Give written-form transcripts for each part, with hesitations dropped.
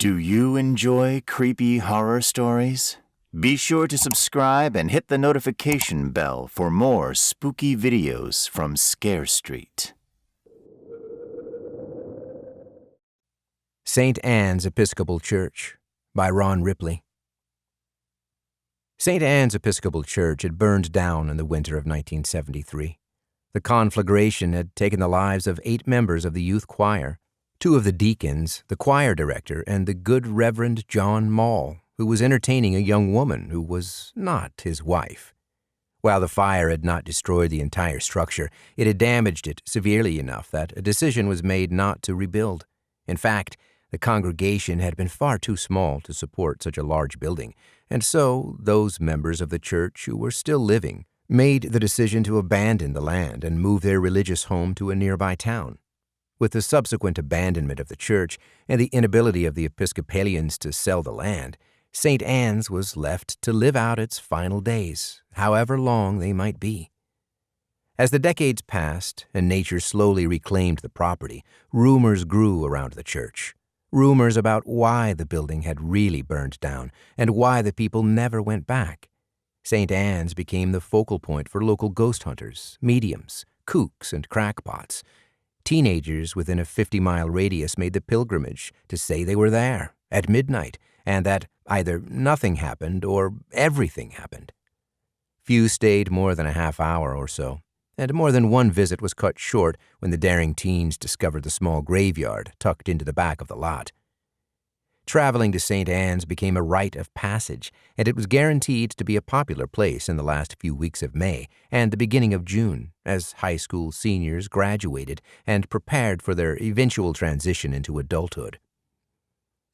Do you enjoy creepy horror stories? Be sure to subscribe and hit the notification bell for more spooky videos from Scare Street. St. Anne's Episcopal Church by Ron Ripley. St. Anne's Episcopal Church had burned down in the winter of 1973. The conflagration had taken the lives of 8 members of the youth choir, 2 of the deacons, the choir director, and the good Reverend John Mall, who was entertaining a young woman who was not his wife. While the fire had not destroyed the entire structure, it had damaged it severely enough that a decision was made not to rebuild. In fact, the congregation had been far too small to support such a large building, and so those members of the church who were still living made the decision to abandon the land and move their religious home to a nearby town. With the subsequent abandonment of the church and the inability of the Episcopalians to sell the land, St. Anne's was left to live out its final days, however long they might be. As the decades passed and nature slowly reclaimed the property, rumors grew around the church. Rumors about why the building had really burned down and why the people never went back. St. Anne's became the focal point for local ghost hunters, mediums, kooks, and crackpots. Teenagers within a 50-mile radius made the pilgrimage to say they were there at midnight and that either nothing happened or everything happened. Few stayed more than a half hour or so, and more than one visit was cut short when the daring teens discovered the small graveyard tucked into the back of the lot. Traveling to St. Anne's became a rite of passage, and it was guaranteed to be a popular place in the last few weeks of May and the beginning of June, as high school seniors graduated and prepared for their eventual transition into adulthood.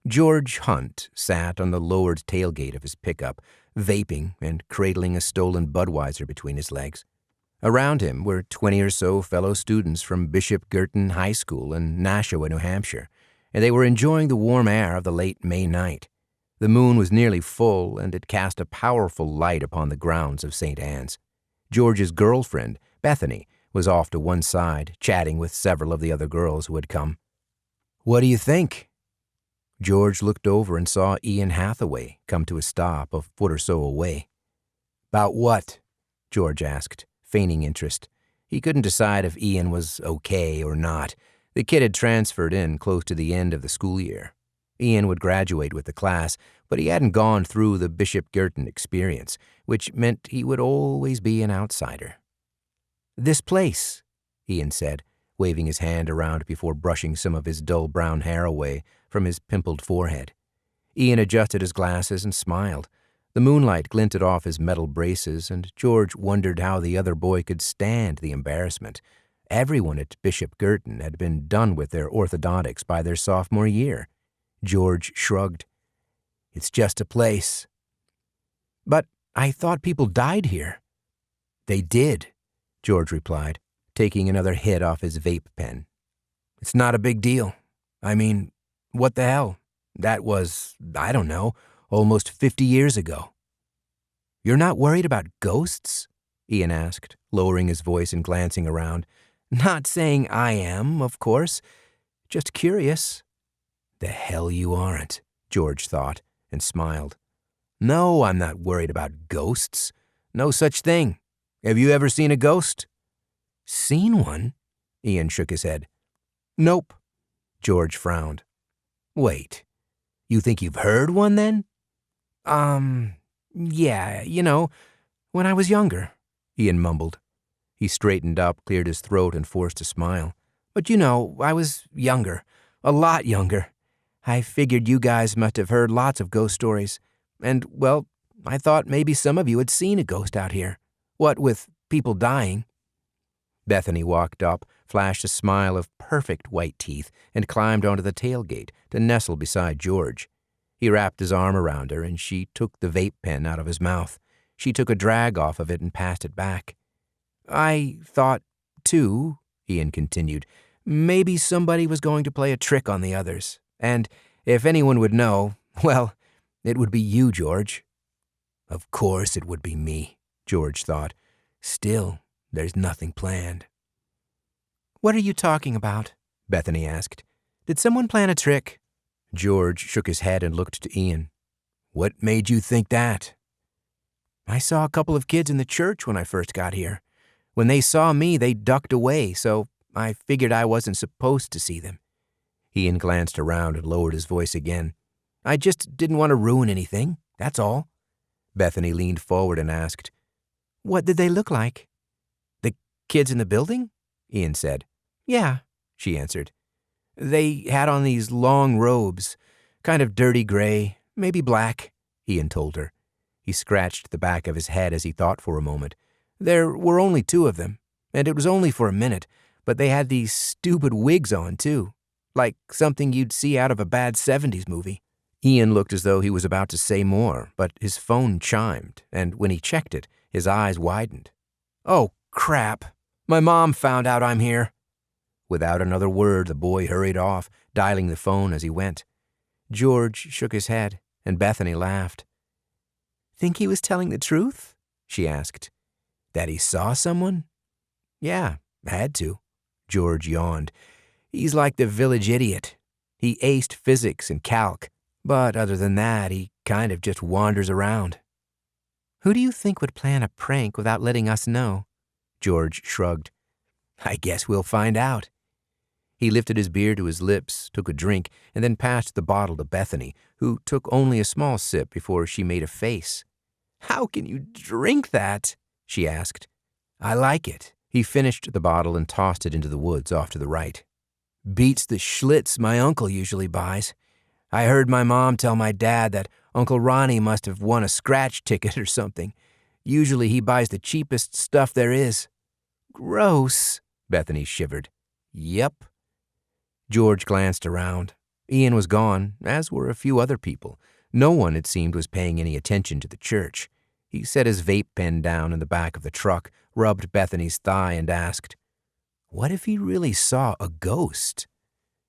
George Hunt sat on the lowered tailgate of his pickup, vaping and cradling a stolen Budweiser between his legs. Around him were 20 or so fellow students from Bishop Girton High School in Nashua, New Hampshire, and they were enjoying the warm air of the late May night. The moon was nearly full, and it cast a powerful light upon the grounds of St. Anne's. George's girlfriend, Bethany, was off to one side, chatting with several of the other girls who had come. "What do you think?" George looked over and saw Ian Hathaway come to a stop a foot or so away. "About what?" George asked, feigning interest. He couldn't decide if Ian was okay or not. The kid had transferred in close to the end of the school year. Ian would graduate with the class, but he hadn't gone through the Bishop Girton experience, which meant he would always be an outsider. "This place," Ian said, waving his hand around before brushing some of his dull brown hair away from his pimpled forehead. Ian adjusted his glasses and smiled. The moonlight glinted off his metal braces, and George wondered how the other boy could stand the embarrassment. Everyone at Bishop Girton had been done with their orthodontics by their sophomore year. George shrugged. "It's just a place." "But I thought people died here." "They did," George replied, taking another hit off his vape pen. "It's not a big deal. I mean, what the hell? That was, I don't know, almost 50 years ago." "You're not worried about ghosts?" Ian asked, lowering his voice and glancing around. "Not saying I am, of course. Just curious." "The hell you aren't," George thought, and smiled. "No, I'm not worried about ghosts. No such thing. Have you ever seen a ghost?" "Seen one?" Ian shook his head. "Nope." George frowned. "Wait, you think you've heard one then?" Yeah, when I was younger," Ian mumbled. He straightened up, cleared his throat, and forced a smile. "But I was younger. A lot younger. I figured you guys must have heard lots of ghost stories. And, well, I thought maybe some of you had seen a ghost out here. What with people dying." Bethany walked up, flashed a smile of perfect white teeth, and climbed onto the tailgate to nestle beside George. He wrapped his arm around her, and she took the vape pen out of his mouth. She took a drag off of it and passed it back. "I thought, too," Ian continued, "maybe somebody was going to play a trick on the others. And if anyone would know, well, it would be you, George." "Of course it would be me," George thought. "Still, there's nothing planned." "What are you talking about?" Bethany asked. "Did someone plan a trick?" George shook his head and looked to Ian. "What made you think that?" "I saw a couple of kids in the church when I first got here. When they saw me, they ducked away, so I figured I wasn't supposed to see them." Ian glanced around and lowered his voice again. "I just didn't want to ruin anything, that's all." Bethany leaned forward and asked, "What did they look like?" "The kids in the building?" Ian said. "Yeah," she answered. "They had on these long robes, kind of dirty gray, maybe black," Ian told her. He scratched the back of his head as he thought for a moment. "There were only 2 of them, and it was only for a minute, but they had these stupid wigs on, too, like something you'd see out of a bad 70s movie." Ian looked as though he was about to say more, but his phone chimed, and when he checked it, his eyes widened. "Oh, crap! My mom found out I'm here." Without another word, the boy hurried off, dialing the phone as he went. George shook his head, and Bethany laughed. "Think he was telling the truth?" she asked. "That he saw someone?" "Yeah, had to." George yawned. "He's like the village idiot. He aced physics and calc, but other than that, he kind of just wanders around." "Who do you think would plan a prank without letting us know?" George shrugged. "I guess we'll find out." He lifted his beer to his lips, took a drink, and then passed the bottle to Bethany, who took only a small sip before she made a face. "How can you drink that?" she asked. "I like it." He finished the bottle and tossed it into the woods off to the right. "Beats the Schlitz my uncle usually buys. I heard my mom tell my dad that Uncle Ronnie must have won a scratch ticket or something. Usually he buys the cheapest stuff there is." "Gross," Bethany shivered. "Yep." George glanced around. Ian was gone, as were a few other people. No one, it seemed, was paying any attention to the church. He set his vape pen down in the back of the truck, rubbed Bethany's thigh, and asked, "What if he really saw a ghost?"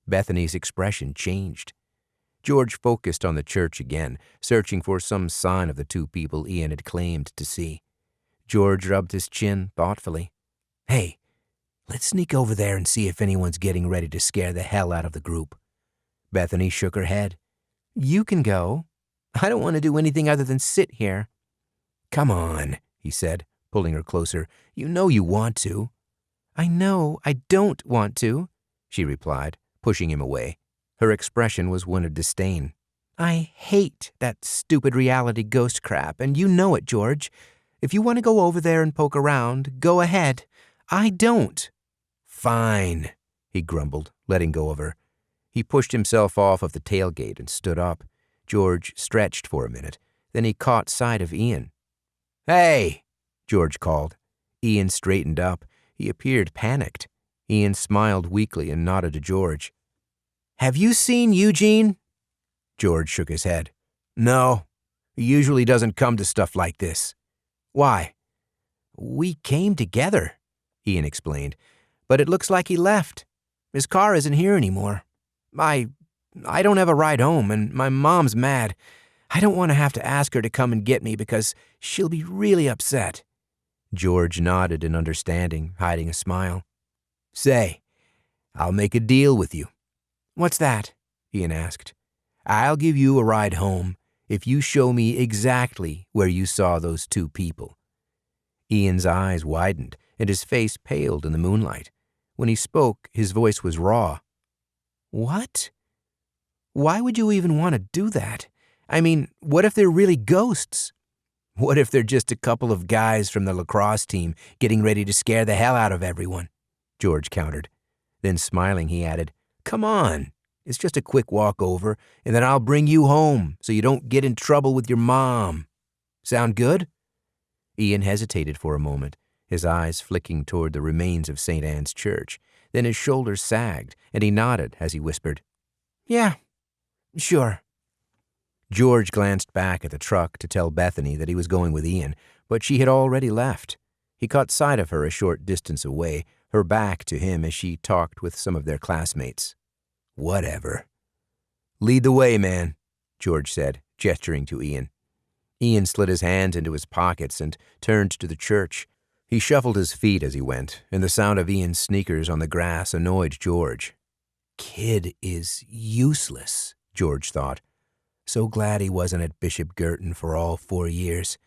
Bethany's expression changed. George focused on the church again, searching for some sign of the 2 people Ian had claimed to see. George rubbed his chin thoughtfully. "Hey, let's sneak over there and see if anyone's getting ready to scare the hell out of the group." Bethany shook her head. "You can go. I don't want to do anything other than sit here." "Come on," he said, pulling her closer. "You know you want to." "I know I don't want to," she replied, pushing him away. Her expression was one of disdain. "I hate that stupid reality ghost crap, and you know it, George. If you want to go over there and poke around, go ahead. I don't." "Fine," he grumbled, letting go of her. He pushed himself off of the tailgate and stood up. George stretched for a minute. Then he caught sight of Ian. "Hey!" George called. Ian straightened up. He appeared panicked. Ian smiled weakly and nodded to George. "Have you seen Eugene?" George shook his head. "No. He usually doesn't come to stuff like this." "Why?" "We came together," Ian explained, "but it looks like he left. His car isn't here anymore. I don't have a ride home, and my mom's mad. I don't want to have to ask her to come and get me because she'll be really upset." George nodded in understanding, hiding a smile. "Say, I'll make a deal with you." "What's that?" Ian asked. "I'll give you a ride home if you show me exactly where you saw those 2 people." Ian's eyes widened, and his face paled in the moonlight. When he spoke, his voice was raw. "What? Why would you even want to do that? I mean, what if they're really ghosts? What if they're just a couple of guys from the lacrosse team getting ready to scare the hell out of everyone?" George countered. Then smiling, he added, "Come on. It's just a quick walk over, and then I'll bring you home so you don't get in trouble with your mom. Sound good?" Ian hesitated for a moment, his eyes flicking toward the remains of St. Anne's Church. Then his shoulders sagged, and he nodded as he whispered, "Yeah, sure." George glanced back at the truck to tell Bethany that he was going with Ian, but she had already left. He caught sight of her a short distance away, her back to him as she talked with some of their classmates. "Whatever." "Lead the way, man," George said, gesturing to Ian. Ian slid his hands into his pockets and turned to the church. He shuffled his feet as he went, and the sound of Ian's sneakers on the grass annoyed George. "Kid is useless," George thought. So glad he wasn't at Bishop Girton for all 4 years.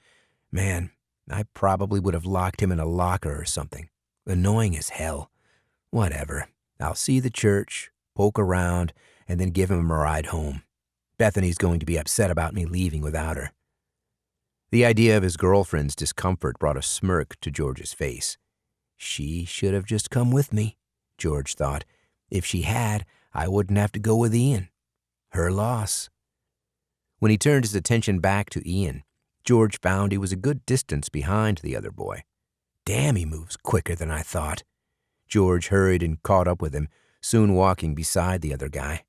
Man, I probably would have locked him in a locker or something. Annoying as hell. Whatever. I'll see the church, poke around, and then give him a ride home. Bethany's going to be upset about me leaving without her. The idea of his girlfriend's discomfort brought a smirk to George's face. She should have just come with me, George thought. If she had, I wouldn't have to go with Ian. Her loss. When he turned his attention back to Ian, George found he was a good distance behind the other boy. Damn, he moves quicker than I thought. George hurried and caught up with him, soon walking beside the other guy.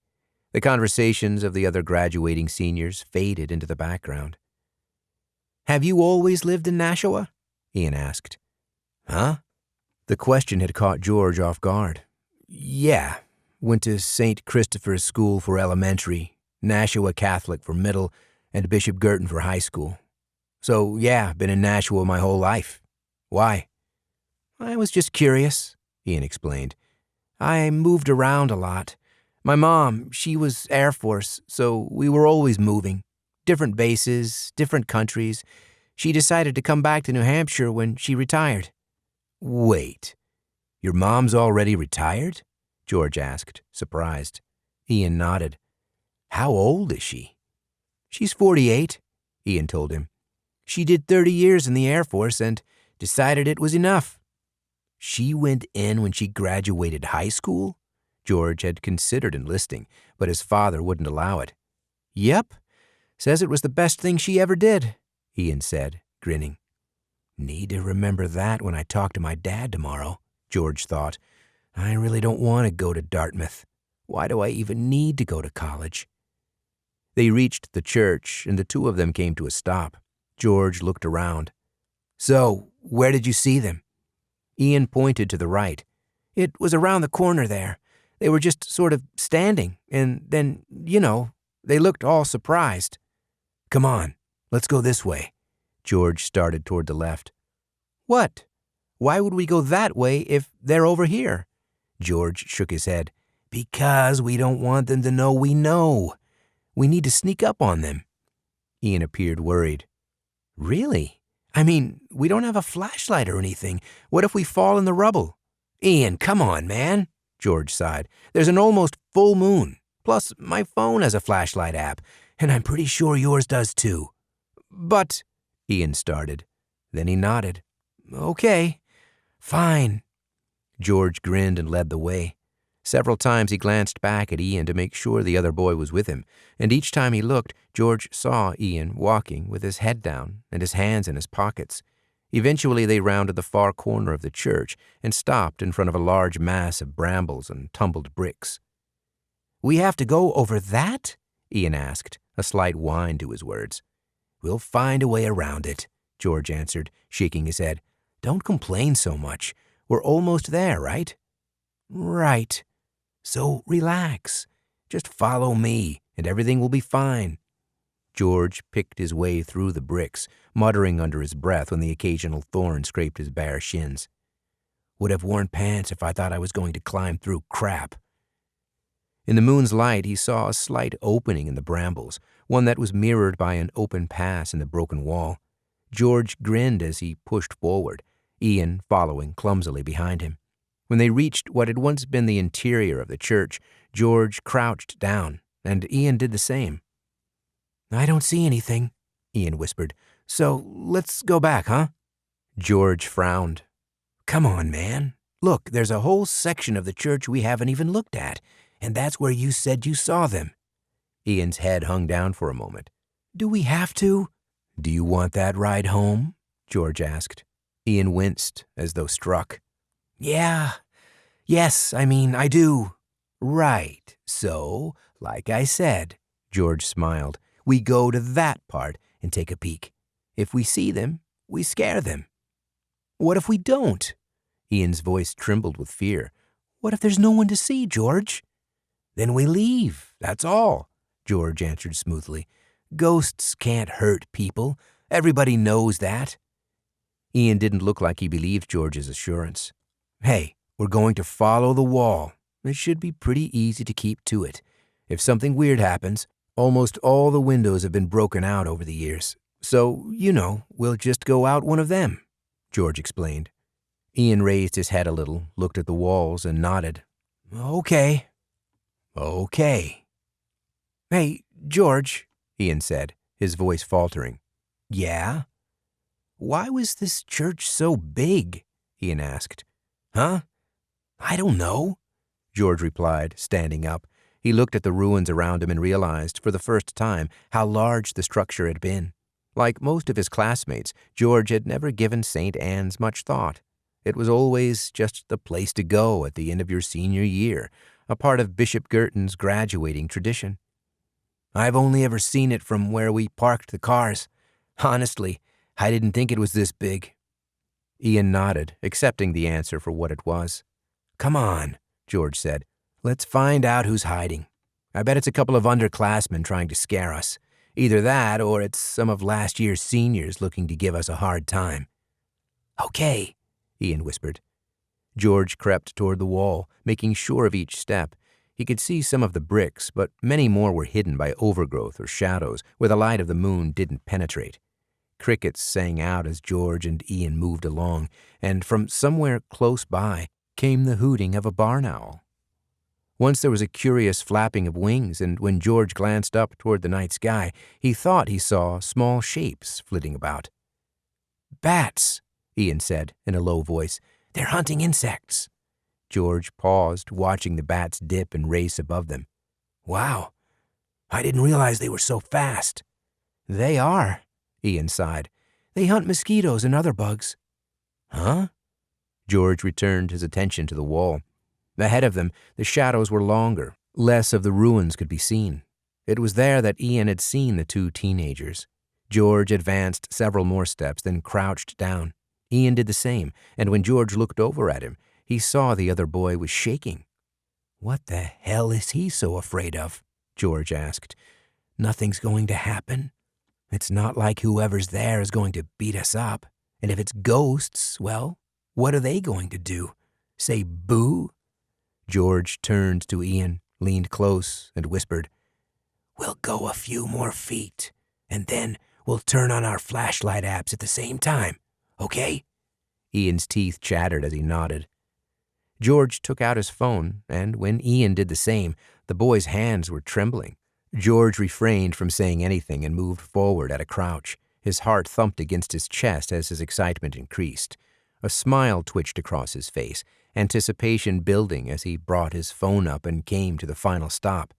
The conversations of the other graduating seniors faded into the background. "Have you always lived in Nashua?" Ian asked. Huh? The question had caught George off guard. Yeah, went to St. Christopher's School for elementary, Nashua Catholic for middle, and Bishop Girton for high school. So yeah, been in Nashua my whole life. Why? I was just curious, Ian explained. I moved around a lot. My mom, she was Air Force, so we were always moving. Different bases, different countries. She decided to come back to New Hampshire when she retired. Wait, your mom's already retired? George asked, surprised. Ian nodded. How old is she? She's 48, Ian told him. She did 30 years in the Air Force and decided it was enough. She went in when she graduated high school? George had considered enlisting, but his father wouldn't allow it. Yep, says it was the best thing she ever did, Ian said, grinning. Need to remember that when I talk to my dad tomorrow, George thought. I really don't want to go to Dartmouth. Why do I even need to go to college? They reached the church, and the two of them came to a stop. George looked around. So, where did you see them? Ian pointed to the right. It was around the corner there. They were just sort of standing, and then, they looked all surprised. Come on, let's go this way. George started toward the left. What? Why would we go that way if they're over here? George shook his head. Because we don't want them to know we know. We need to sneak up on them. Ian appeared worried. Really? I mean, we don't have a flashlight or anything. What if we fall in the rubble? Ian, come on, man, George sighed. There's an almost full moon. Plus, my phone has a flashlight app, and I'm pretty sure yours does too. But, Ian started. Then he nodded. Okay, fine. George grinned and led the way. Several times he glanced back at Ian to make sure the other boy was with him, and each time he looked, George saw Ian walking with his head down and his hands in his pockets. Eventually they rounded the far corner of the church and stopped in front of a large mass of brambles and tumbled bricks. We have to go over that? Ian asked, a slight whine to his words. We'll find a way around it, George answered, shaking his head. Don't complain so much. We're almost there, right? Right. So relax. Just follow me, and everything will be fine. George picked his way through the bricks, muttering under his breath when the occasional thorn scraped his bare shins. Would have worn pants if I thought I was going to climb through crap. In the moon's light, he saw a slight opening in the brambles, one that was mirrored by an open pass in the broken wall. George grinned as he pushed forward, Ian following clumsily behind him. When they reached what had once been the interior of the church, George crouched down, and Ian did the same. I don't see anything, Ian whispered. So let's go back, huh? George frowned. Come on, man. Look, there's a whole section of the church we haven't even looked at, and that's where you said you saw them. Ian's head hung down for a moment. Do we have to? Do you want that ride home? George asked. Ian winced, as though struck. Yes, I do. Right, so, like I said, George smiled, we go to that part and take a peek. If we see them, we scare them. What if we don't? Ian's voice trembled with fear. What if there's no one to see, George? Then we leave, that's all, George answered smoothly. Ghosts can't hurt people. Everybody knows that. Ian didn't look like he believed George's assurance. Hey, we're going to follow the wall. It should be pretty easy to keep to it. If something weird happens, almost all the windows have been broken out over the years. So, we'll just go out one of them," George explained. Ian raised his head a little, looked at the walls, and nodded. Okay. "Hey, George," Ian said, his voice faltering. "Yeah?" "Why was this church so big?" Ian asked. "Huh? I don't know," George replied, standing up. He looked at the ruins around him and realized, for the first time, how large the structure had been. Like most of his classmates, George had never given St. Anne's much thought. It was always just the place to go at the end of your senior year, a part of Bishop Girton's graduating tradition. "I've only ever seen it from where we parked the cars. Honestly, I didn't think it was this big." Ian nodded, accepting the answer for what it was. "Come on," George said. "Let's find out who's hiding. I bet it's a couple of underclassmen trying to scare us. Either that or it's some of last year's seniors looking to give us a hard time." "Okay," Ian whispered. George crept toward the wall, making sure of each step. He could see some of the bricks, but many more were hidden by overgrowth or shadows where the light of the moon didn't penetrate. Crickets sang out as George and Ian moved along, and from somewhere close by came the hooting of a barn owl. Once there was a curious flapping of wings, and when George glanced up toward the night sky, he thought he saw small shapes flitting about. "Bats," Ian said in a low voice. "They're hunting insects." George paused, watching the bats dip and race above them. "Wow, I didn't realize they were so fast." "They are," Ian sighed. "They hunt mosquitoes and other bugs." "Huh?" George returned his attention to the wall. Ahead of them, the shadows were longer. Less of the ruins could be seen. It was there that Ian had seen the two teenagers. George advanced several more steps, then crouched down. Ian did the same, and when George looked over at him, he saw the other boy was shaking. "What the hell is he so afraid of?" George asked. "Nothing's going to happen. It's not like whoever's there is going to beat us up. And if it's ghosts, well, what are they going to do? Say boo?" George turned to Ian, leaned close, and whispered, "We'll go a few more feet, and then we'll turn on our flashlight apps at the same time, okay?" Ian's teeth chattered as he nodded. George took out his phone, and when Ian did the same, the boy's hands were trembling. George refrained from saying anything and moved forward at a crouch. His heart thumped against his chest as his excitement increased. A smile twitched across his face, anticipation building as he brought his phone up and came to the final stop.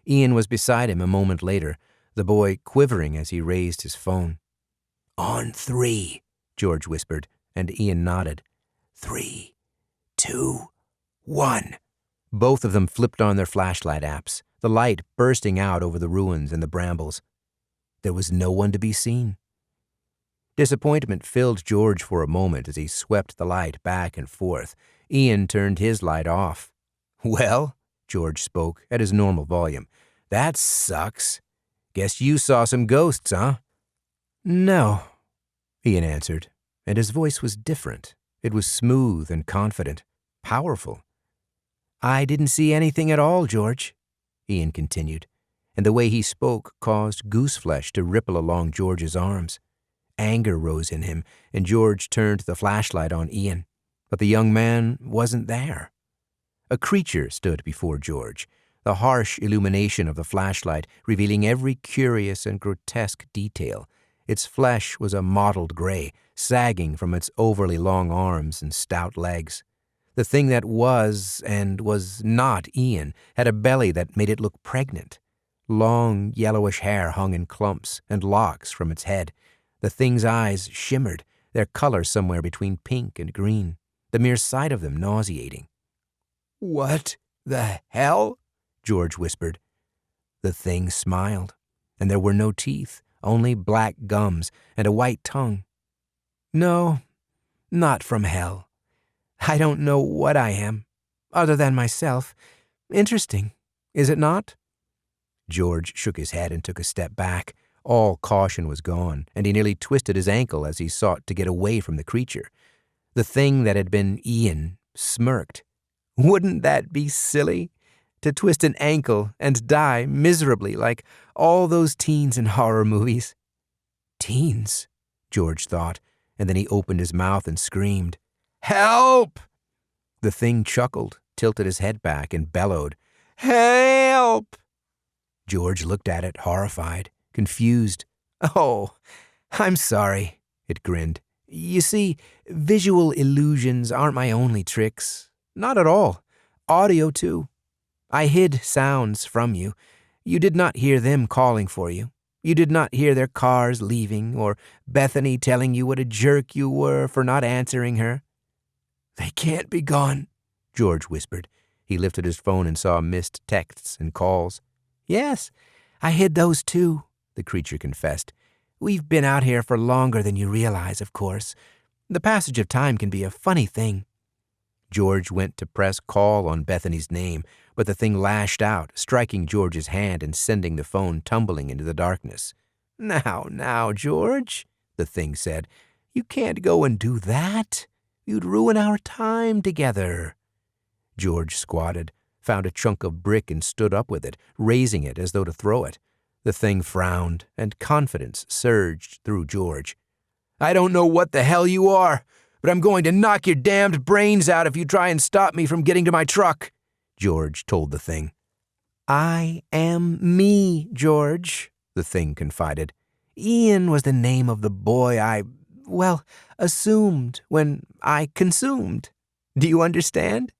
Ian was beside him a moment later, the boy quivering as he raised his phone. "On 3, George whispered, and Ian nodded. 3, 2, 1. Both of them flipped on their flashlight apps, the light bursting out over the ruins and the brambles. There was no one to be seen. Disappointment filled George for a moment as he swept the light back and forth. Ian turned his light off. "Well," George spoke at his normal volume, "that sucks. Guess you saw some ghosts, huh?" "No," Ian answered, and his voice was different. It was smooth and confident, powerful. "I didn't see anything at all, George," Ian continued, and the way he spoke caused gooseflesh to ripple along George's arms. Anger rose in him, and George turned the flashlight on Ian, but the young man wasn't there. A creature stood before George, the harsh illumination of the flashlight revealing every curious and grotesque detail. Its flesh was a mottled gray, sagging from its overly long arms and stout legs. The thing that was and was not Ian had a belly that made it look pregnant. Long, yellowish hair hung in clumps and locks from its head. The thing's eyes shimmered, their color somewhere between pink and green, the mere sight of them nauseating. "What the hell?" George whispered. The thing smiled, and there were no teeth, only black gums and a white tongue. "No, not from hell. I don't know what I am, other than myself. Interesting, is it not?" George shook his head and took a step back. All caution was gone, and he nearly twisted his ankle as he sought to get away from the creature. The thing that had been Ian smirked. "Wouldn't that be silly? to twist an ankle and die miserably like all those teens in horror movies. Teens, George thought, and then he opened his mouth and screamed, "Help!" The thing chuckled, tilted his head back, and bellowed, "Help!" George looked at it, horrified, confused. "Oh, I'm sorry," it grinned. "You see, visual illusions aren't my only tricks. Not at all. Audio, too. I hid sounds from you. You did not hear them calling for you. You did not hear their cars leaving, or Bethany telling you what a jerk you were for not answering her." "They can't be gone," George whispered. He lifted his phone and saw missed texts and calls. "Yes, I hid those too," the creature confessed. "We've been out here for longer than you realize, of course. The passage of time can be a funny thing." George went to press call on Bethany's name, but the thing lashed out, striking George's hand and sending the phone tumbling into the darkness. Now, George," the thing said, "you can't go and do that. You'd ruin our time together." George squatted, found a chunk of brick and stood up with it, raising it as though to throw it. The thing frowned, and confidence surged through George. "I don't know what the hell you are, but I'm going to knock your damned brains out if you try and stop me from getting to my truck," George told the thing. "I am me, George," the thing confided. "Ian was the name of the boy I assumed when I consumed. Do you understand?"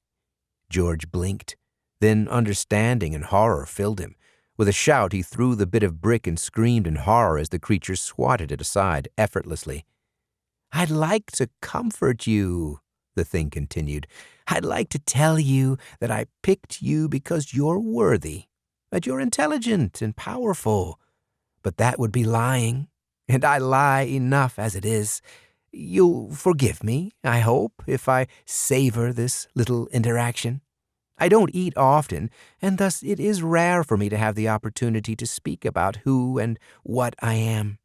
George blinked. Then understanding and horror filled him. With a shout, he threw the bit of brick and screamed in horror as the creature swatted it aside effortlessly. "I'd like to comfort you," the thing continued. "I'd like to tell you that I picked you because you're worthy, that you're intelligent and powerful. But that would be lying, and I lie enough as it is. You'll forgive me, I hope, if I savor this little interaction. I don't eat often, and thus it is rare for me to have the opportunity to speak about who and what I am."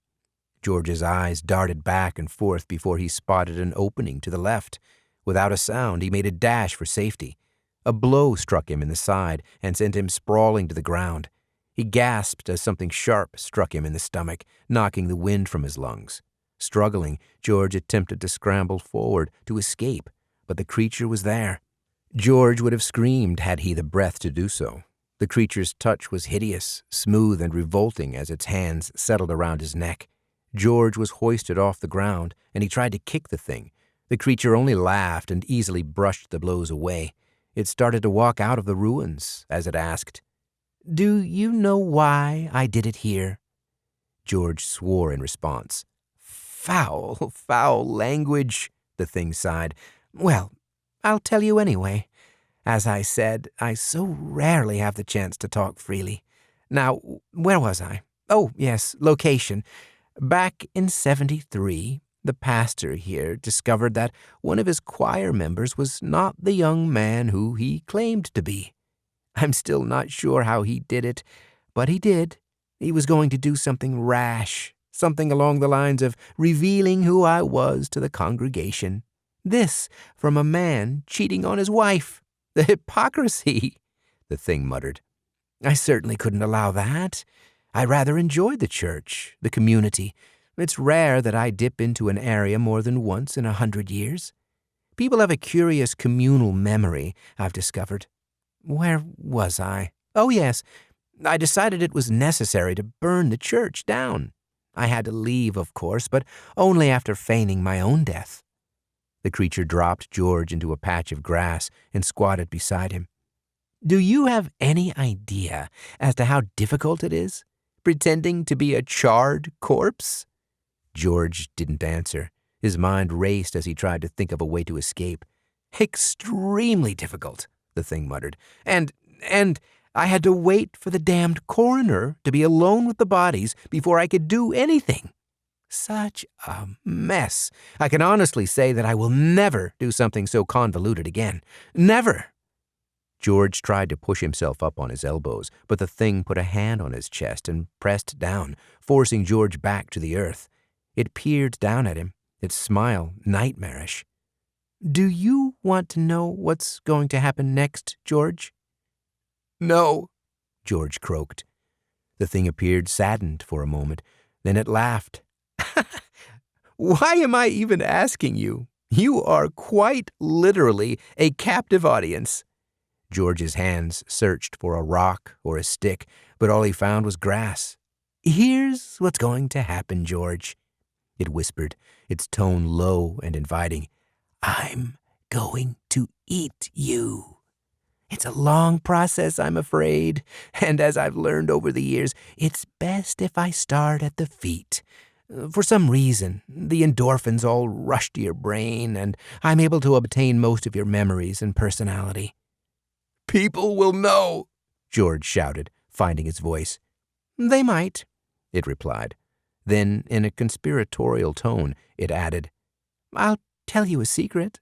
George's eyes darted back and forth before he spotted an opening to the left. Without a sound, he made a dash for safety. A blow struck him in the side and sent him sprawling to the ground. He gasped as something sharp struck him in the stomach, knocking the wind from his lungs. Struggling, George attempted to scramble forward to escape, but the creature was there. George would have screamed had he the breath to do so. The creature's touch was hideous, smooth and revolting as its hands settled around his neck. George was hoisted off the ground, and he tried to kick the thing. The creature only laughed and easily brushed the blows away. It started to walk out of the ruins as it asked, "Do you know why I did it here?" George swore in response. "Foul, foul language," the thing sighed. "Well, I'll tell you anyway. As I said, I so rarely have the chance to talk freely. Now, where was I? Oh, yes, location. Back in 73, the pastor here discovered that one of his choir members was not the young man who he claimed to be. I'm still not sure how he did it, but he did. He was going to do something rash, something along the lines of revealing who I was to the congregation. This from a man cheating on his wife. The hypocrisy," the thing muttered. "I certainly couldn't allow that. I rather enjoyed the church, the community. It's rare that I dip into an area more than once in 100 years. People have a curious communal memory, I've discovered. Where was I? Oh, yes. I decided it was necessary to burn the church down. I had to leave, of course, but only after feigning my own death." The creature dropped George into a patch of grass and squatted beside him. "Do you have any idea as to how difficult it is, pretending to be a charred corpse?" George didn't answer. His mind raced as he tried to think of a way to escape. "Extremely difficult," the thing muttered. And I had to wait for the damned coroner to be alone with the bodies before I could do anything. Such a mess. I can honestly say that I will never do something so convoluted again. Never." George tried to push himself up on his elbows, but the thing put a hand on his chest and pressed down, forcing George back to the earth. It peered down at him, its smile nightmarish. "Do you want to know what's going to happen next, George?" No, George croaked. The thing appeared saddened for a moment. Then it laughed. Why am I even asking you? You are quite literally a captive audience. George's hands searched for a rock or a stick, but all he found was grass. Here's what's going to happen, George, it whispered, its tone low and inviting. I'm going to eat you. It's a long process, I'm afraid, and as I've learned over the years, it's best if I start at the feet. For some reason, the endorphins all rush to your brain, and I'm able to obtain most of your memories and personality. People will know, George shouted, finding his voice. They might, it replied. Then, in a conspiratorial tone, it added, I'll tell you a secret.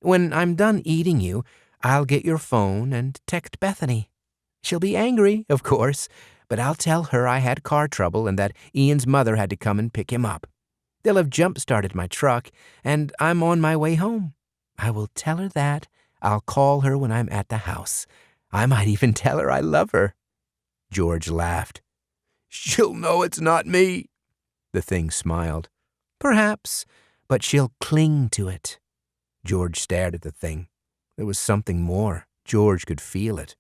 When I'm done eating you, I'll get your phone and text Bethany. She'll be angry, of course, but I'll tell her I had car trouble and that Ian's mother had to come and pick him up. They'll have jump-started my truck, and I'm on my way home. I will tell her that. I'll call her when I'm at the house. I might even tell her I love her. George laughed. She'll know it's not me. The thing smiled. Perhaps, but she'll cling to it. George stared at the thing. There was something more. George could feel it.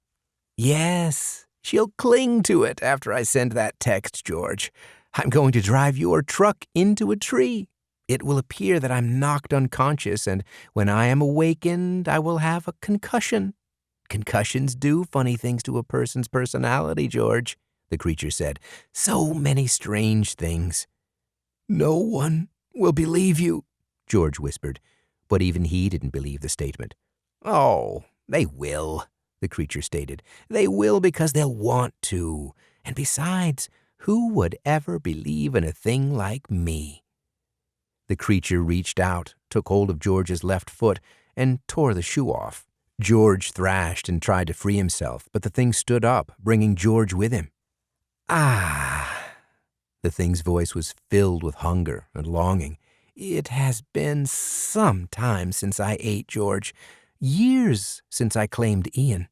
Yes, she'll cling to it after I send that text, George. I'm going to drive your truck into a tree. It will appear that I'm knocked unconscious, and when I am awakened, I will have a concussion. Concussions do funny things to a person's personality, George, the creature said. So many strange things. No one will believe you, George whispered, but even he didn't believe the statement. Oh, they will, the creature stated. They will because they'll want to. And besides, who would ever believe in a thing like me? The creature reached out, took hold of George's left foot, and tore the shoe off. George thrashed and tried to free himself, but the thing stood up, bringing George with him. Ah! The thing's voice was filled with hunger and longing. It has been some time since I ate George. Years since I claimed Ian.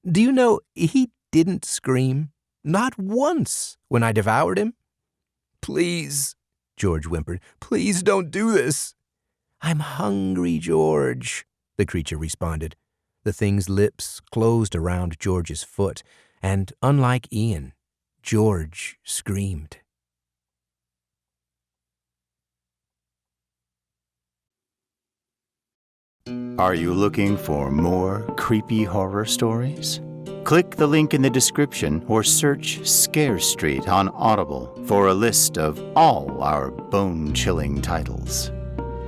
Do you know, he didn't scream, not once, when I devoured him? Please, George whimpered, please don't do this. I'm hungry, George, the creature responded. The thing's lips closed around George's foot, and unlike Ian, George screamed. Are you looking for more creepy horror stories? Click the link in the description or search Scare Street on Audible for a list of all our bone-chilling titles.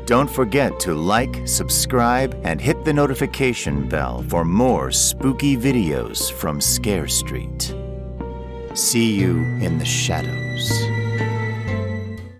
Don't forget to like, subscribe, and hit the notification bell for more spooky videos from Scare Street. See you in the shadows.